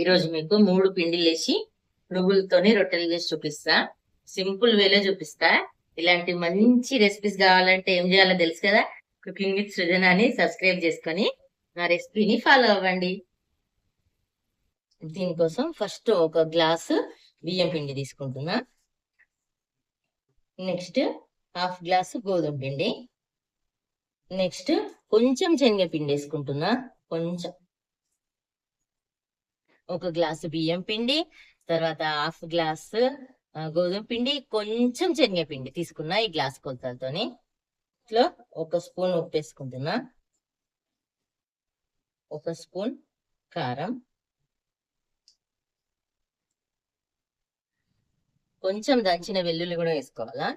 ఈరోజు మీకు 3 పిండిలు వేసి నువ్వులతోని రొట్టెలు చేసి చూపిస్తా. సింపుల్ వేలో చూపిస్తా. ఇలాంటి మంచి రెసిపీస్ కావాలంటే ఏం చేయాలో తెలుసు కదా. కుకింగ్ విత్ సృజన అని సబ్స్క్రైబ్ చేసుకొని నా రెసిపీని ఫాలో అవ్వండి. దీనికోసం ఫస్ట్ ఒక గ్లాసు బియ్యం పిండి తీసుకుంటున్నా. నెక్స్ట్ హాఫ్ గ్లాసు గోధుమ పిండి. నెక్స్ట్ కొంచెం శనగపిండి వేసుకుంటున్నా. కొంచెం ఒక గ్లాసు బియ్యం పిండి, తర్వాత హాఫ్ గ్లాసు గోధుమ పిండి, కొంచెం శనగపిండి తీసుకున్నా ఈ గ్లాస్ కొలతలతోని. ఇట్లా ఒక స్పూన్ ఉప్పు వేసుకుంటున్నా, ఒక స్పూన్ కారం, కొంచెం దంచిన వెల్లుల్లి కూడా వేసుకోవాలా.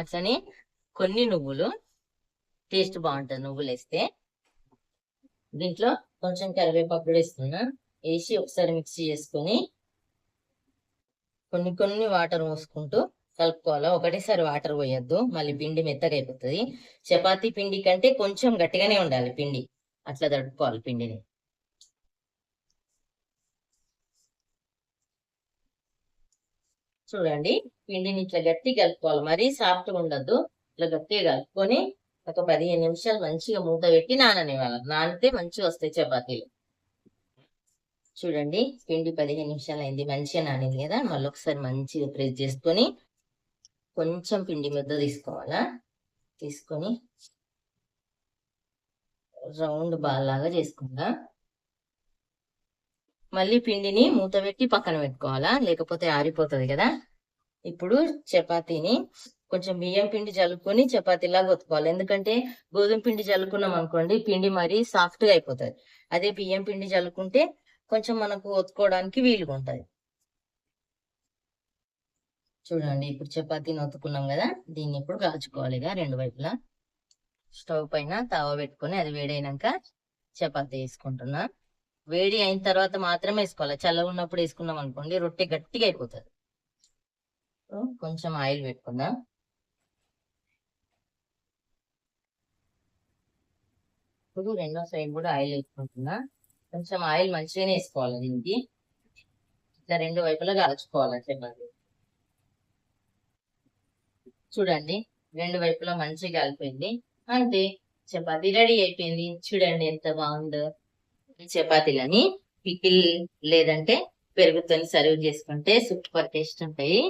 అట్లనే కొన్ని నువ్వులు, టేస్ట్ బాగుంటుంది నువ్వులు వేస్తే. దీంట్లో కొంచెం కరివేపాకు కూడా వేస్తున్నా. వేసి ఒకసారి మిక్సీ చేసుకొని కొన్ని కొన్ని వాటర్ పోసుకుంటూ కలుపుకోవాలా. ఒకటేసారి వాటర్ పోయొద్దు, మళ్ళీ పిండి మెత్తగా అయిపోతుంది. చపాతీ పిండి కంటే కొంచెం గట్టిగానే ఉండాలి పిండి. అట్లా తడుపుకోవాలి పిండిని. చూడండి, పిండిని ఇట్లా గట్టి కలుపుకోవాలి, మరీ సాఫ్ట్గా ఉండద్దు. ఇట్లా గట్టిగా కలుపుకొని ఒక 15 నిమిషాలు మంచిగా మూత పెట్టి నాననివ్వాలి. నానితే మంచిగా వస్తాయి చపాతీలు. చూడండి, పిండి 15 నిమిషాలు అయింది, మంచిగా నానింది కదా. మళ్ళీ ఒకసారి మంచిగా ప్రెస్ చేసుకొని కొంచెం పిండి ముద్ద తీసుకోవాలా. తీసుకొని రౌండ్ బాల్ లాగా చేసుకుందా. మళ్ళీ పిండిని మూత పెట్టి పక్కన పెట్టుకోవాలా, లేకపోతే ఆరిపోతుంది కదా. ఇప్పుడు చపాతీని కొంచెం బియ్యం పిండి చల్లుకొని చపాతీలాగా ఒత్తుకోవాలి. ఎందుకంటే గోధుమ పిండి చల్లుకున్నాం అనుకోండి, పిండి మరీ సాఫ్ట్గా అయిపోతుంది. అదే బియ్యం పిండి చల్లుకుంటే కొంచెం మనకు ఒత్తుకోవడానికి వీలుగా ఉంటుంది. చూడండి, ఇప్పుడు చపాతీని ఒత్తుకున్నాం కదా. దీన్ని ఇప్పుడు కాల్చుకోవాలి ఇక రెండు వైపులా. స్టవ్ పైన తవ పెట్టుకొని అది వేడైనాక చపాతీ వేసుకుంటున్నా. వేడి అయిన తర్వాత మాత్రమే వేసుకోవాలి. చల్లగా ఉన్నప్పుడు వేసుకున్నాం అనుకోండి రొట్టె గట్టిగా అయిపోతుంది. కొంచెం ఆయిల్ పెట్టుకుందాం. ఇప్పుడు రెండో సైడ్ కూడా ఆయిల్ వేసుకుంటున్నా. కొంచెం ఆయిల్ మంచిగానే వేసుకోవాలి దీనికి. ఇట్లా రెండు వైపులా కాల్చుకోవాలి చపాతీ. చూడండి, రెండు వైపులా మంచిగా కాలిపోయింది. అంతే, చపాతీ రెడీ అయిపోయింది. చూడండి ఎంత బాగుందో. ఈ చపాతీలని పికిల్ లేదంటే పెరుగుతో సర్వ్ చేసుకుంటే సూపర్ టేస్ట్ ఉంటాయి.